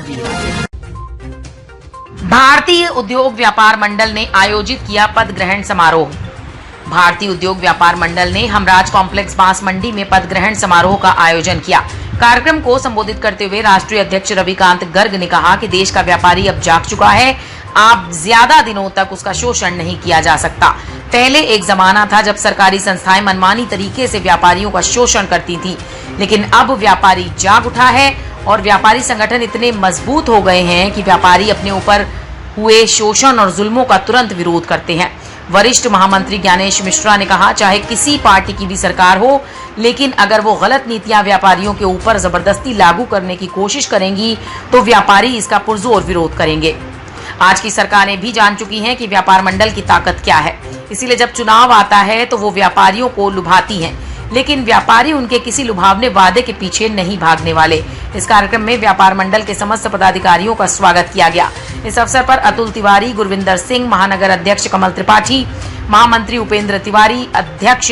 तस्वीर। भारतीय उद्योग व्यापार मंडल ने आयोजित किया पद ग्रहण समारोह। भारतीय उद्योग व्यापार मंडल ने हमराज कॉम्प्लेक्स बांस मंडी में पद ग्रहण समारोह का आयोजन किया। कार्यक्रम को संबोधित करते हुए राष्ट्रीय अध्यक्ष रविकांत गर्ग ने कहा कि देश का व्यापारी अब जाग चुका है। अब ज्यादा दिनों तक उसका शोषण नहीं किया जा सकता। पहले एक जमाना था जब सरकारी संस्थाएं मनमानी तरीके से व्यापारियों का शोषण करती थी, लेकिन अब व्यापारी जाग उठा है और व्यापारी संगठन इतने मजबूत हो गए हैं कि व्यापारी अपने ऊपर हुए शोषण और जुल्मों का तुरंत विरोध करते हैं। वरिष्ठ महामंत्री ज्ञानेश मिश्रा ने कहा, चाहे किसी पार्टी की भी सरकार हो, लेकिन अगर वो गलत नीतियां व्यापारियों के ऊपर जबरदस्ती लागू करने की कोशिश करेंगी तो व्यापारी इसका पुरजोर विरोध करेंगे। आज की सरकारें भी जान चुकी हैं कि व्यापार मंडल की ताकत क्या है, इसीलिए जब चुनाव आता है तो वो व्यापारियों को लुभाती हैं, लेकिन व्यापारी उनके किसी लुभावने वादे के पीछे नहीं भागने वाले। इस कार्यक्रम में व्यापार मंडल के समस्त पदाधिकारियों का स्वागत किया गया। इस अवसर पर अतुल तिवारी, गुरविंदर सिंह, महानगर अध्यक्ष कमल त्रिपाठी, महामंत्री उपेंद्र तिवारी, अध्यक्ष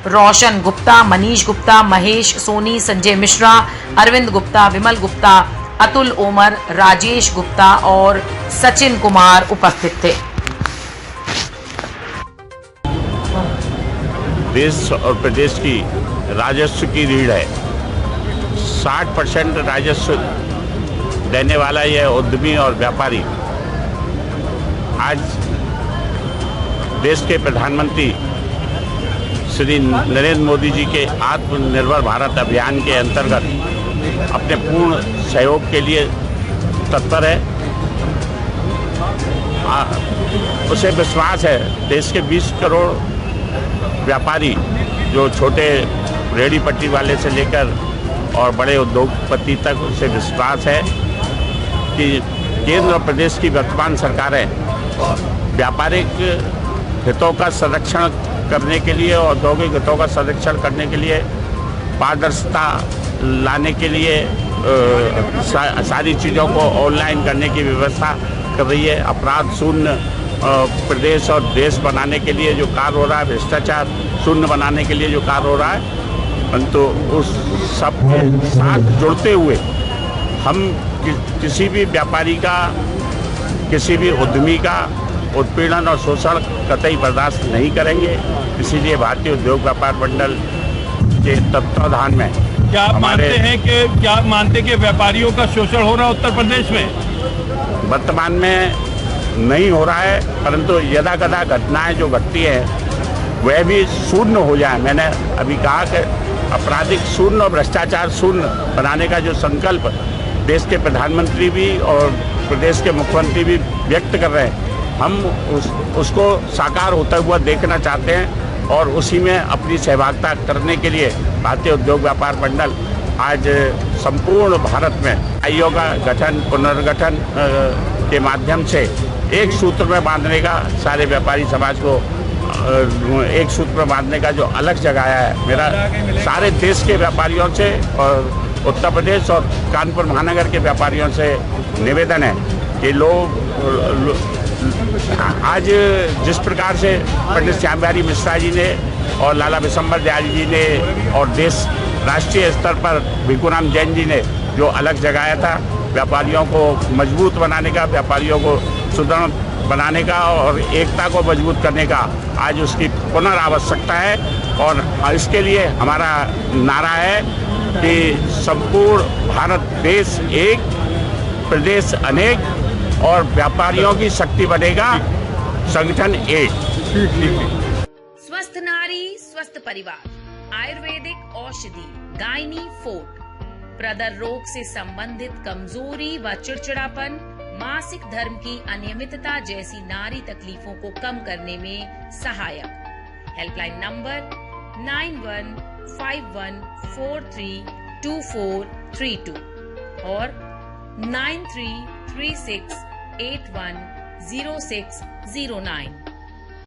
रोशन गुप्ता, मनीष गुप्ता, महेश सोनी, संजय मिश्रा, अरविंद गुप्ता, विमल गुप्ता, अतुल ओमर, राजेश गुप्ता और सचिन कुमार उपस्थित थे। देश और प्रदेश की राजस्व की रीढ़ है। 60% राजस्व देने वाला यह उद्यमी और व्यापारी आज देश के प्रधानमंत्री श्री नरेंद्र मोदी जी के आत्मनिर्भर भारत अभियान के अंतर्गत अपने पूर्ण सहयोग के लिए तत्पर है। उसे विश्वास है, देश के 20 करोड़ व्यापारी जो छोटे रेहड़ी पटरी वाले से लेकर और बड़े उद्योगपति तक, उसे विश्वास है कि केंद्र और प्रदेश की वर्तमान सरकारें व्यापारिक हितों का संरक्षण करने के लिए, औद्योगिक हितों का संरक्षण करने के लिए, पारदर्शिता लाने के लिए सारी चीज़ों को ऑनलाइन करने की व्यवस्था कर रही है। अपराध शून्य प्रदेश और देश बनाने के लिए जो कार्य हो रहा है, भ्रष्टाचार शून्य बनाने के लिए जो कार्य हो रहा है, परंतु उस सब के साथ जुड़ते हुए हम किसी भी व्यापारी का, किसी भी उद्यमी का उत्पीड़न और शोषण कतई बर्दाश्त नहीं करेंगे। इसीलिए भारतीय उद्योग व्यापार मंडल के तत्वाधान में क्या आप मानते हैं कि व्यापारियों का शोषण हो रहा है उत्तर प्रदेश में? वर्तमान में नहीं हो रहा है, परंतु यदा कदा घटनाएं जो घटती हैं वह भी शून्य हो जाए। मैंने अभी कहा कि आपराधिक शून्य और भ्रष्टाचार शून्य बनाने का जो संकल्प देश के प्रधानमंत्री भी और प्रदेश के मुख्यमंत्री भी व्यक्त कर रहे हैं, हम उसको साकार होता हुआ देखना चाहते हैं और उसी में अपनी सहभागिता करने के लिए भारतीय उद्योग व्यापार मंडल आज संपूर्ण भारत में इकाइयों का गठन, पुनर्गठन के माध्यम से एक सूत्र में बांधने का, सारे व्यापारी समाज को एक सूत्र में बांधने का जो अलग जगाया है। मेरा सारे देश के व्यापारियों से और उत्तर प्रदेश और कानपुर महानगर के व्यापारियों से निवेदन है कि लोग आज जिस प्रकार से पंडित श्याम बिहारी मिश्रा जी ने और लाला विशंबर दयाल जी ने और देश राष्ट्रीय स्तर पर भिखुराम जैन जी ने जो अलग जगाया था व्यापारियों को मजबूत बनाने का, व्यापारियों को सुदृढ़ बनाने का और एकता को मजबूत करने का, आज उसकी पुनर्आवश्यकता है। और इसके लिए हमारा नारा है कि संपूर्ण भारत देश एक, प्रदेश अनेक और व्यापारियों की शक्ति बनेगा, संगठन एक। स्वस्थ नारी स्वस्थ परिवार, आयुर्वेदिक औषधि गायनी फोर्ट, प्रदर रोग से संबंधित कमजोरी व चिड़चिड़ापन, मासिक धर्म की अनियमितता जैसी नारी तकलीफों को कम करने में सहायक। हेल्पलाइन नंबर 9151432432 और 9336810609।